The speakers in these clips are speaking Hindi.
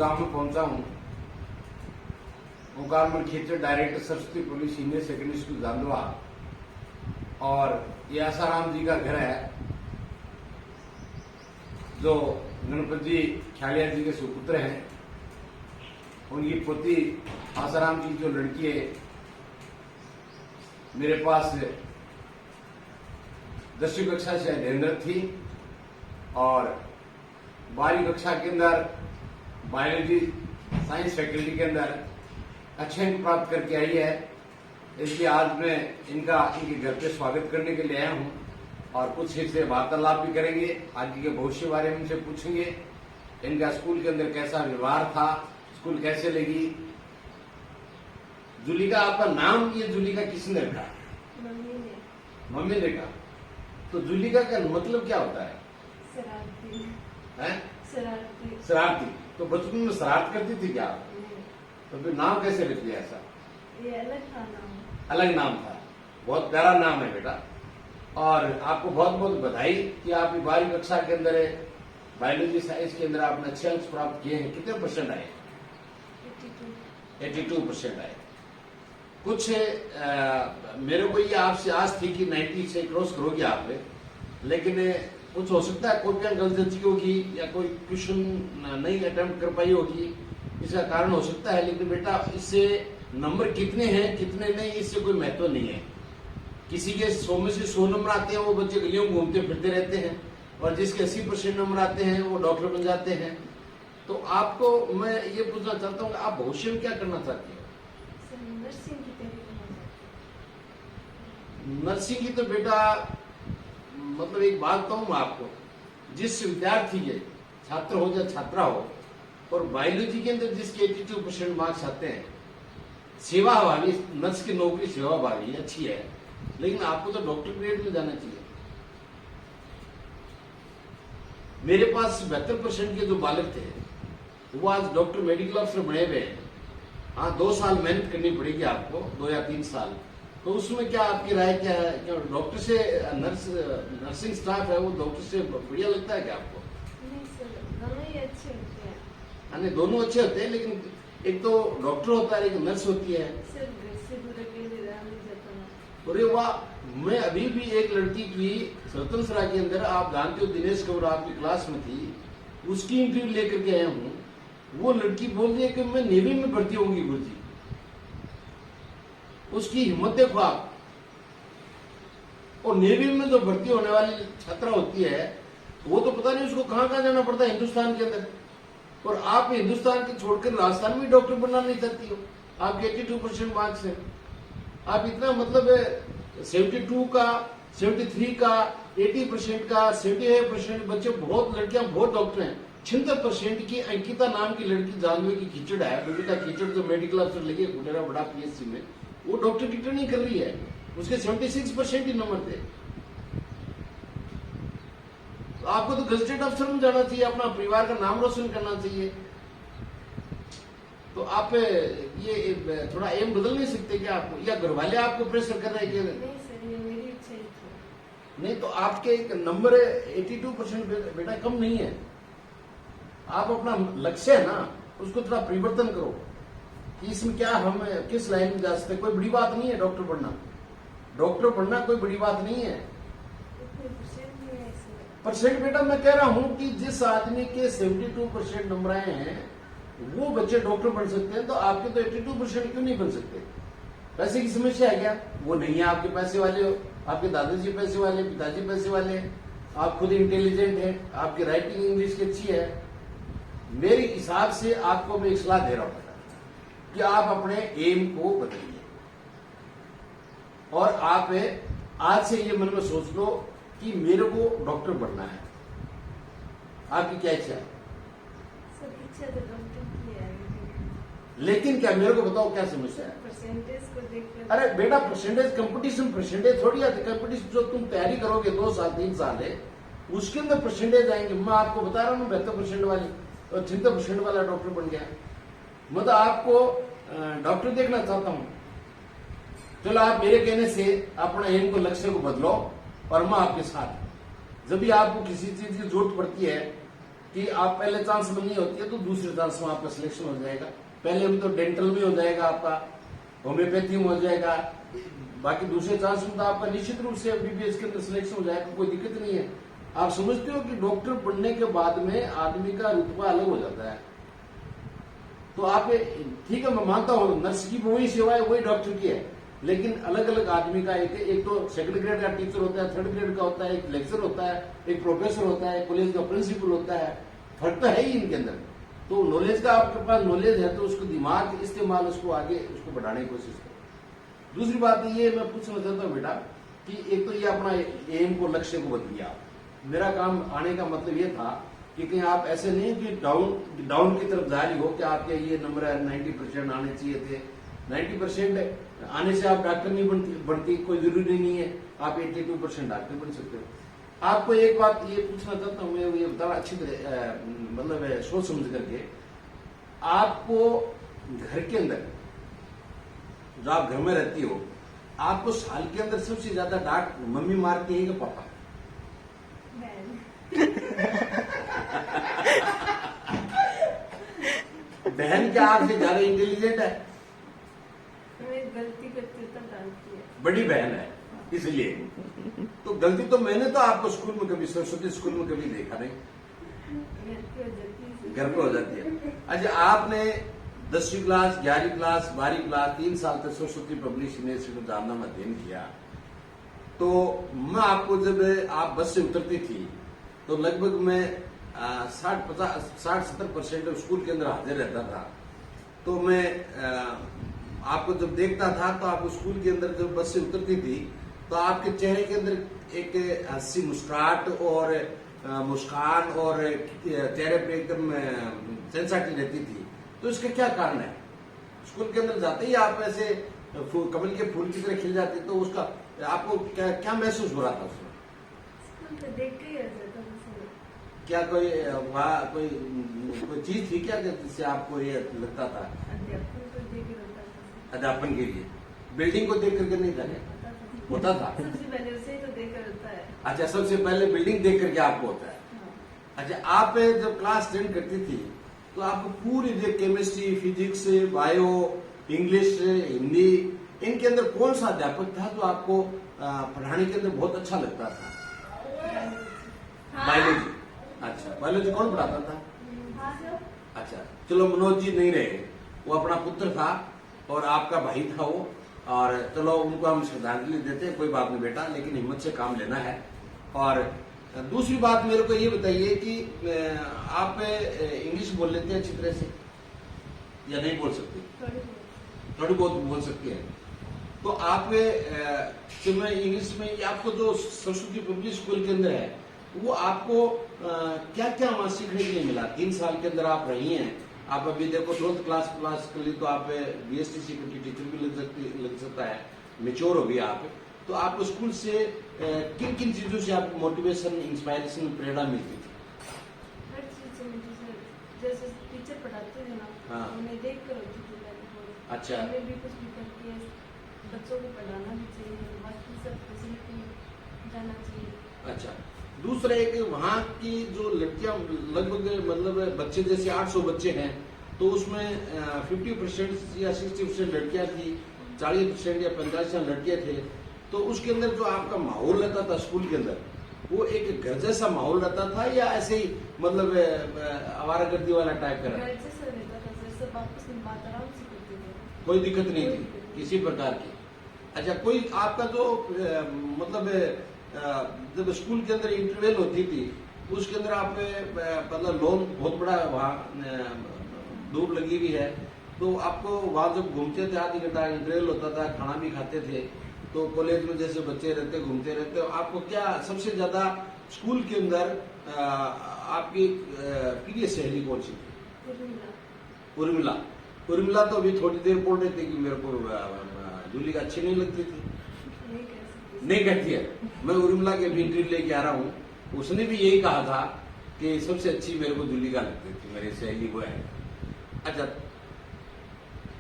गांव में पहुंचा हूं। Omkarmal Khichar, director Saraswati public senior secondary school Jandwa. और ये आसाराम जी का घर है, जो गणपत जी ख्यालिया जी के सुपुत्र हैं। उनकी पोती आसाराम जी जो लड़की है, मेरे पास 10वीं कक्षा से अध्ययनरत थी और 12वीं कक्षा के अंदर बायोलॉजी साइंस फैकल्टी के अंदर अच्छे अंक प्राप्त करके आई है। इसलिए आज मैं इनके घर पे स्वागत करने के लिए आया हूं और कुछ इससे वार्तालाप भी करेंगे। आगे के भविष्य बारे में इनसे पूछेंगे, इनका स्कूल के अंदर कैसा व्यवहार था, स्कूल कैसे लगी। जुलिका, आपका नाम ये जुलिका किसने रखा? मम्मी ने कहा। तो जुलिका का मतलब क्या होता है? शरारती। है शरारती। तो बचपन में शरारत करती थी क्या? तो फिर नाम कैसे रख दिया ऐसा? ये अलग था नाम। अलग नाम था। बहुत प्यारा नाम है बेटा। और आपको बहुत बहुत बधाई कि आप 12वीं कक्षा के अंदर बायोलॉजी साइंस के अंदर आपने अच्छे अंक प्राप्त किए हैं। कितने परसेंट आए? 82% आए। कुछ मेरे को ये आपसे आस थी कि 90 से क्रॉस करोगे आपने, लेकिन कुछ हो सकता है कोई भी गलती होगी या कोई क्वेश्चन नहीं अटेम्प्ट कर पाई होगी, इसका कारण हो सकता है। लेकिन बेटा, इससे नंबर कितने हैं कितने नहीं, इससे कोई महत्व नहीं है। किसी के 100 में से 100 नंबर आते हैं, वो बच्चे गलियों में घूमते फिरते रहते हैं, और जिसके 80% नंबर आते हैं वो डॉक्टर बन जाते हैं। तो आपको मैं ये पूछना चाहता हूँ, आप भविष्य में क्या करना चाहते हो? नर्सिंग की तैयारी करना चाहती नर्सिंग की तो बेटा, मतलब एक बात कहूँ मैं आपको, जिस विद्यार्थी के छात्र हो या छात्रा हो और बायोलॉजी के अंदर जिसके 82% मार्क्स आते हैं, सेवा भावी, नर्स की नौकरी सेवा भावी अच्छी है, लेकिन आपको तो डॉक्टर ग्रेड में जाना चाहिए। मेरे पास 72% के जो बालक थे वो आज डॉक्टर मेडिकल अफसर बने हुए हैं। हाँ, 2 साल मेहनत करनी पड़ेगी आपको, 2 या 3 साल। तो उसमें क्या आपकी राय क्या है? क्या डॉक्टर से नर्सिंग स्टाफ है वो डॉक्टर से बढ़िया लगता है क्या आपको? नहीं सर, दोनों ही अच्छे होते हैं। हाँ, दोनों अच्छे होते हैं, लेकिन एक तो डॉक्टर होता है, एक नर्स होती है। सर घर से दूर अकेले रहा नहीं जाता ना। अरे वाह, मैं अभी भी एक लड़की की स्वतंत्रता के अंदर, आप जानते हो दिनेश कौर आपकी क्लास में थी, उसकी इंटरव्यू लेकर के आया हूँ। वो लड़की बोल रही है कि मैं नेवी में भर्ती होंगी गुरुजी। उसकी हिम्मत देखो आप। और नेवी में जो भर्ती होने वाली छात्रा होती है, वो तो पता नहीं उसको कहां कहां जाना पड़ता है हिंदुस्तान के अंदर। और आप हिंदुस्तान के छोड़कर राजस्थान में डॉक्टर बनना नहीं चाहती हो। आपके 82% मार्क्स है। आप इतना मतलब 72 का, 73 का, 80% का, 78% बच्चे, बहुत लड़कियां बहुत डॉक्टर हैं। 76% की अंकिता नाम की लड़की जानवे की खिचड़ है, बबीता खिचड़, जो मेडिकल अफसर लगी गुडेरा बड़ा PSC में, वो डॉक्टर की ट्रेनिंग कर रही है। उसके 76% ही नंबर थे। तो आपको तो गजटेड अफसर में जाना चाहिए, अपना परिवार का नाम रोशन करना चाहिए। तो आप ये थोड़ा एम बदल नहीं सकते क्या आपको, या घर वाले आपको प्रेशर कर रहे हैं? नहीं सर, ये मेरी इच्छा ही थी। नहीं, तो आपके नंबर 82% बेटा कम नहीं है। आप अपना लक्ष्य है ना, उसको थोड़ा परिवर्तन करो कि इसमें क्या हम किस लाइन में जा सकते हैं। कोई बड़ी बात नहीं है डॉक्टर बनना। डॉक्टर बनना कोई बड़ी बात नहीं है। परसेंट बेटा, मैं कह रहा हूं कि जिस आदमी के 72% नंबर आए हैं वो बच्चे डॉक्टर बन सकते हैं, तो आपके तो 82% क्यों नहीं बन सकते? पैसे की समस्या है क्या? वो नहीं है। आपके पैसे वाले हो, आपके दादाजी पैसे वाले, पिताजी पैसे वाले हैं, आप खुद इंटेलिजेंट हैं, आपकी राइटिंग इंग्लिश की अच्छी है। मेरे हिसाब से आपको मैं एक सलाह दे रहा हूं कि आप अपने एम को बदलिए और आप आज से ये मन में सोच लो कि मेरे को डॉक्टर बनना है। आपकी क्या इच्छा है? सर इच्छा तो डॉक्टर की है, लेकिन क्या, मेरे को बताओ क्या समस्या है? परसेंटेज को देखकर। अरे बेटा, परसेंटेज कंपटीशन परसेंटेज थोड़ी आती। कंपटीशन जो तुम तैयारी करोगे 2 साल 3 साल है, उसके अंदर परसेंटेज आएंगे। मैं आपको बता रहा हूँ 72% वाली और 76% वाला डॉक्टर बन गया। मैं तो आपको डॉक्टर देखना चाहता हूँ। चलो, आप मेरे कहने से अपना एम को, लक्ष्य को बदलो और मैं आपके साथ। जब भी आपको किसी चीज की जरूरत पड़ती है कि आप पहले चांस में नहीं होती है तो दूसरे चांस में आपका सिलेक्शन हो जाएगा। पहले में तो डेंटल में हो जाएगा आपका, होम्योपैथी में हो जाएगा, बाकी दूसरे चांस में तो आपका निश्चित रूप से एमबीबीएस के अंदर सिलेक्शन हो जाएगा, कोई दिक्कत नहीं है। आप समझते हो कि डॉक्टर पढ़ने के बाद में आदमी का रुतबा अलग हो जाता है। तो आप ठीक है, मैं मानता हूँ नर्स की वही सेवा है, वही डॉक्टर की है, लेकिन अलग अलग आदमी का एक तो सेकंड ग्रेड का टीचर होता है, थर्ड ग्रेड का होता है, एक लेक्चर होता है, एक प्रोफेसर होता है, कॉलेज का प्रिंसिपल होता है, फर्क तो है ही इनके अंदर। तो नॉलेज का आपके पास नॉलेज है तो उसको दिमाग इस्तेमाल उसको आगे उसको बढ़ाने की कोशिश करो। दूसरी बात ये मैं पूछना चाहता हूँ बेटा कि एक तो ये अपना एम को, लक्ष्य को बदलिए। मेरा काम आने का मतलब ये था कि कहीं आप ऐसे नहीं कि डाउन की तरफ जा रही हो कि आपके ये नंबर 90% आने चाहिए थे। 90% आने से आप डॉक्टर नहीं बनती, कोई जरूरी नहीं है आप 82% डॉक्टर बन सकते हो। आपको एक बात ये पूछना चाहता हूँ, मैं ये बता अच्छी तरह मतलब सोच समझ करके, आपको घर के अंदर जो आप घर में रहती हो, आपको साल के अंदर सबसे ज्यादा डांट मम्मी मारती है कि पापा? बहन क्या आपसे ज्यादा इंटेलिजेंट है? गलती करती तब डालती है। बड़ी बहन है इसलिए। तो गलती तो मैंने तो आपको स्कूल में कभी, सरस्वती स्कूल में कभी देखा नहीं, घर पे हो जाती है। अच्छा, आपने 10वीं क्लास, 11वीं क्लास, 12वीं क्लास 3 साल तक सरस्वती पब्लिक यूनिवर्सिटी में जानना में अध्ययन किया। तो मैं आपको जब आप बस से उतरती थी तो लगभग मैं 60-70% स्कूल के अंदर हाजिर रहता था। तो मैं आपको जब देखता था तो आप स्कूल के अंदर जब बस से उतरती थी तो आपके चेहरे के अंदर एक हंसी मुस्कुराहट और मुस्कान और चेहरे पे एकदम सेंसिटिव रहती थी। तो इसका क्या कारण है? स्कूल के अंदर जाते ही आप ऐसे कमल के फूल की तरह खिल जाते, तो उसका आपको क्या महसूस हो रहा था उसमें? स्कूल पे देख के ही आ जाता था। क्या कोई वहाँ कोई चीज थी क्या जिससे आपको ये लगता था? अध्यापन को देख के होता था। अध्यापन के लिए बिल्डिंग को देख करके नहीं था क्या? होता था। सबसे पहले उसे ही तो देखकर होता है। अच्छा, सबसे पहले बिल्डिंग देख करके आपको होता है। हाँ। अच्छा, आप जब क्लास 10 करती थी तो आपको पूरी जो chemistry, physics, bio, English, Hindi, इनके अंदर कौन सा अध्यापक था जो आपको पढ़ाने के अंदर बहुत अच्छा लगता था? बायोलॉजी। अच्छा, बायोलॉजी कौन पढ़ाता था? अच्छा, चलो मनोज जी नहीं रहे, वो अपना पुत्र था और आपका भाई था वो, और चलो उनको हम श्रद्धांजलि देते हैं, कोई बात नहीं बेटा, लेकिन हिम्मत से काम लेना है। और दूसरी बात मेरे को ये बताइए कि आप इंग्लिश बोल लेते हैं अच्छी तरह से या नहीं बोल सकते? थोड़ी बहुत बोल सकती है। तो आप इंग्लिश में आपको जो सरस्वती पब्लिक स्कूल के अंदर है वो आपको क्या क्या वहां सीखने के लिए मिला? 3 साल के अंदर आप रही हैं, आप अभी देखो 12th क्लास के लिए तो आप बीएसटीसी की टीचर भी लग सकता है, मेच्योर हो गई आप। तो आपको स्कूल से किन किन चीजों से आपको मोटिवेशन, इंस्पायरेशन, प्रेरणा मिलती थी? हर चीज से मुझे जैसे टीचर पढ़ाते थे ना, हाँ। उन्हें देख कर होती थी पहले। अच्छा। हमें भी कुछ भी करती है, बच्चों को पढ़ाना भी चाहिए, बाकी सब फैसिलिटी जाना चाहिए। अच्छा, दूसरा एक वहाँ की जो लड़कियां लगभग मतलब बच्चे जैसे 800 बच्चे हैं तो उसमें 50% या 60% लड़कियां थी, 40% या 50% लड़के थे। तो उसके अंदर जो आपका माहौल रहता था स्कूल के अंदर, वो एक घर जैसा माहौल रहता था या ऐसे ही मतलब आवारागर्दी वाला टाइप का रहता? घर जैसा रहता था सर, सब आपस में बात आराम से करते थे, कोई दिक्कत नहीं थी किसी प्रकार की? अच्छा, कोई आपका जो मतलब जब स्कूल के अंदर इंटरवल होती थी उसके अंदर आप मतलब लोन बहुत बड़ा वहाँ धूप लगी हुई है, तो आपको वहाँ जब घूमते थे, आधी घंटा इंटरवल होता था, खाना भी खाते थे, तो कॉलेज में जैसे बच्चे रहते घूमते रहते, आपको क्या सबसे ज्यादा स्कूल के अंदर आपकी प्रिय सहेली कौन सी थी? उर्मिला। उर्मिला तो अभी थोड़ी देर बोल रहे थे कि मेरे को जूली अच्छी नहीं लगती थी। नहीं कहती है। मैं उर्मिला के भी इंटरव्यू लेके आ रहा हूँ, उसने भी यही कहा था कि सबसे अच्छी मेरे को जूली का लगती थी, मेरी सहेली वो है। अच्छा,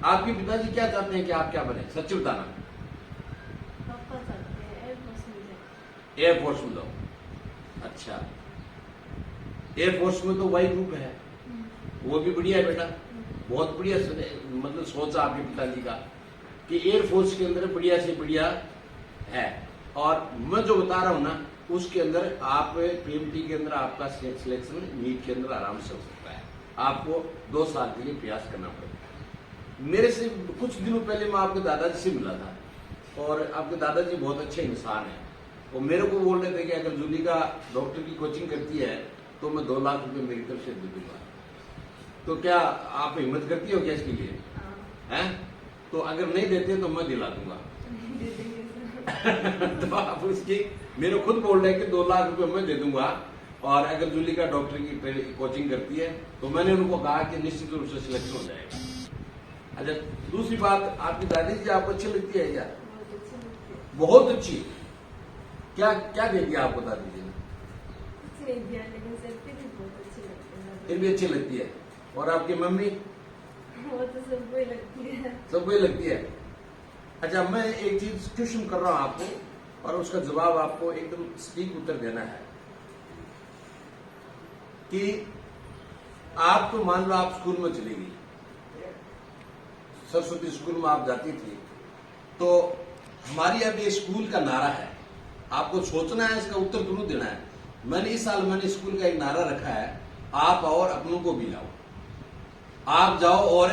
आपके पिताजी क्या चाहते हैं कि आप क्या बने? सच बताना। पापा चाहते हैं एयरफोर्स में जाए। एयरफोर्स में जाओ। अच्छा, एयरफोर्स में तो वाई ग्रुप है, वो भी बढ़िया है बेटा, बहुत बढ़िया मतलब सोचा आपके पिताजी का कि एयरफोर्स के अंदर बढ़िया से बढ़िया है। और मैं जो बता रहा हूं ना उसके अंदर आप पीएमटी के अंदर आपका सिलेक्शन नीट के अंदर आराम से हो सकता है। आपको 2 साल के लिए प्रयास करना पड़ेगा। मेरे से कुछ दिनों पहले मैं आपके दादाजी से मिला था और आपके दादाजी बहुत अच्छे इंसान हैं। वो मेरे को बोल रहे थे कि अगर जूली का डॉक्टर की कोचिंग करती है तो मैं 2 लाख रुपए मेरी तरफ से दे दूंगा। तो क्या आप हिम्मत करती हो क्या इसके लिए? हैं? तो अगर नहीं देते तो मैं दिला दूंगा। तो आप उसकी मेरे खुद बोल रहे हैं कि 2 लाख रुपए मैं दे दूंगा और अगर जूली का डॉक्टर की कोचिंग करती है तो मैंने उनको कहा कि निश्चित रूप से सिलेक्शन हो जाएगा। अच्छा, दूसरी बात, आपकी दादी जी आपको अच्छी लगती है क्या? बहुत अच्छी। क्या क्या दे दिया आपको दादी जी ने? फिर भी अच्छी लगती है। और आपकी मम्मी? वो तो सबको ही लगती है। सबको ही लगती है। अच्छा, मैं एक चीज क्वेश्चन कर रहा हूं आपको और उसका जवाब आपको एकदम सटीक उत्तर देना है कि आप तो मान लो आप स्कूल में चली गई, सरस्वती स्कूल में आप जाती थी, तो हमारी अब ये स्कूल का नारा है, आपको सोचना है, इसका उत्तर जरूर देना है। मैंने इस साल स्कूल का एक नारा रखा है, आप आओ और अपनों को भी लाओ। आप जाओ और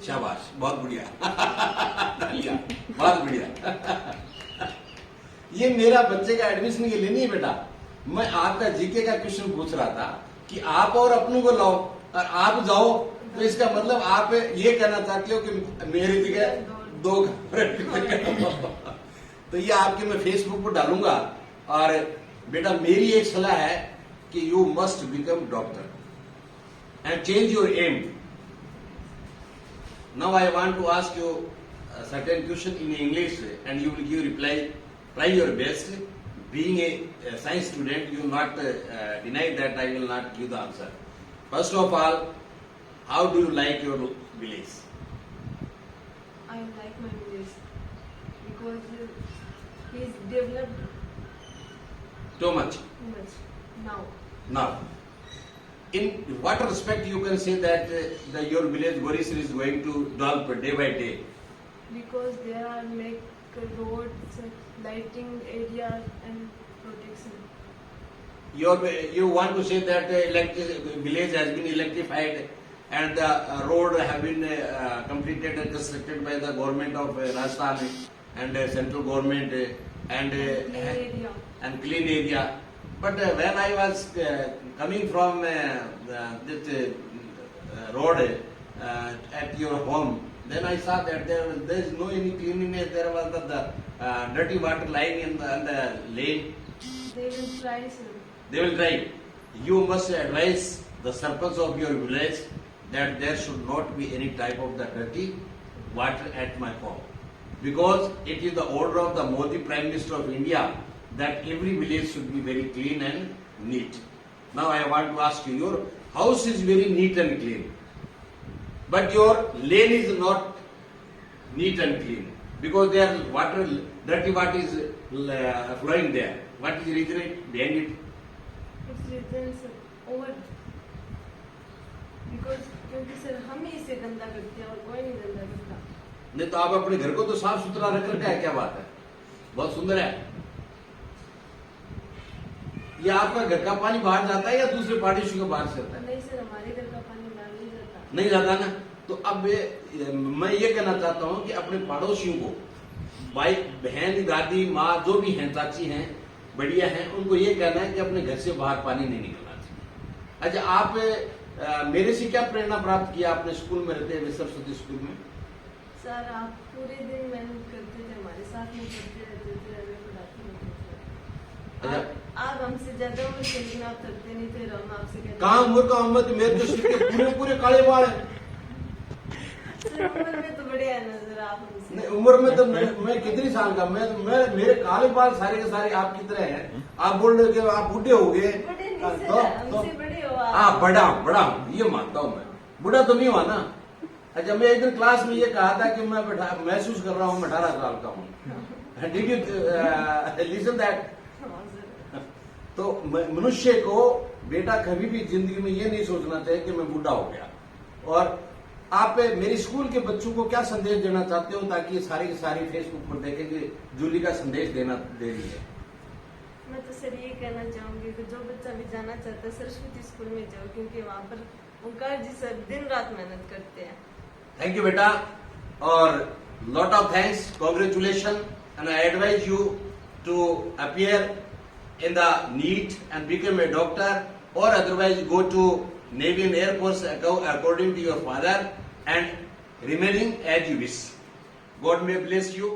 शाबाश, बहुत बढ़िया। बहुत बढ़िया। ये मेरा बच्चे का एडमिशन के लिए नहीं बेटा, मैं आपका जीके का क्वेश्चन पूछ रहा था कि आप और अपनों को लाओ और आप जाओ, तो इसका मतलब आप ये कहना चाहते हो कि मेरी जगह 2 तो ये आपके मैं फेसबुक पर डालूंगा। और बेटा मेरी एक सलाह है कि you must become doctor and change your aim. Now I want to ask you a certain question in English and you will give reply. Try your best. Being a science student, you will not deny that I will not give the answer. First of all, how do you like your village? I like my village because it is developed Too much. too much now. Now, in what respect you can say that your village Borisar is going to develop day by day? Because there are like roads, lighting areas and protection. You want to say that the village has been electrified and the road have been completed and constructed by the government of Rajasthan and central government and Clean area. and clean area. But when I was coming from this road at your home, then I saw that there is no any cleanliness. There was the dirty water lying in the lane. They will try, sir. They will try. You must advise the surplus of your village that there should not be any type of the dirty water at my home, because it is the order of the Modi Prime Minister of India that every village should be very clean and neat. Now I want to ask you, your house is very neat and clean, but your lane is not neat and clean because there is water, dirty water is flowing there. What is the reason behind it? It's written, sir, over. Because क्योंकि सर हम ही इसे गंदा करते हैं और कोई नहीं गंदा करता। नहीं तो आप अपने घर को तो साफ सुथरा रख रखा है, क्या बात है, बहुत सुंदर है। या आपका घर का पानी बाहर जाता है या दूसरे पड़ोसियों के बाहर से आता है? नहीं सर, हमारे घर का पानी बाहर नहीं जाता। नहीं जाता ना। तो अब मैं ये कहना चाहता हूं कि अपने पड़ोसियों को, भाई बहन, दादी, माँ, जो भी हैं, चाची हैं, बढ़िया हैं, उनको ये कहना है कि अपने घर से बाहर पानी नहीं निकलना चाहिए। अच्छा, आप मेरे से क्या प्रेरणा प्राप्त किया आपने स्कूल में रहते हुए, सरस्वती स्कूल में? सर आप पूरे दिन मेहनत करते थे, हमारे साथ में करते रहते थे, हमें पढ़ाते रहते थे। आप हमसे ज्यादा उम्र से, लेकिन आप थकते नहीं थे, हम आपसे कहते कहाँ उम्र का मोहम्मद, मेरे तो सिर के पूरे पूरे काले बाल हैं। सर उम्र में तो बड़े हैं ना सर आप हमसे। नहीं, उम्र में तो मैं कितनी साल का, मैं मेरे काले बाल सारे के सारे आपकी तरह हैं। आप बोल रहे हो कि आप बूढ़े हो गए, बड़े नहीं सर, हमसे बड़े हो आप। हाँ, बड़ा हूँ, ये मानता हूँ मैं, बूढ़ा तो नहीं हुआ ना। अच्छा, मैं एक दिन क्लास में ये कहा था कि मैं महसूस कर रहा हूँ मैं 18 साल का हूँ। Did you listen that? तो मनुष्य को बेटा कभी भी जिंदगी में ये नहीं सोचना चाहिए कि मैं बूढ़ा हो गया। और आप मेरी स्कूल के बच्चों को क्या संदेश देना चाहते हो, ताकि ये सारी की सारी फेसबुक पर देखें कि जूली का संदेश दे रही है? मैं तो सर ये कहना चाहूंगी कि जो बच्चा भी जाना चाहता है सरस्वती स्कूल में जाओ, क्योंकि वहाँ पर ओंकार जी सर दिन रात मेहनत करते हैं। थैंक यू बेटा, और lot of thanks, congratulation, and I advise you to appear in the NEET and become a doctor, or otherwise go to Navy and Air Force according to your father, and remaining as you wish. God may bless you.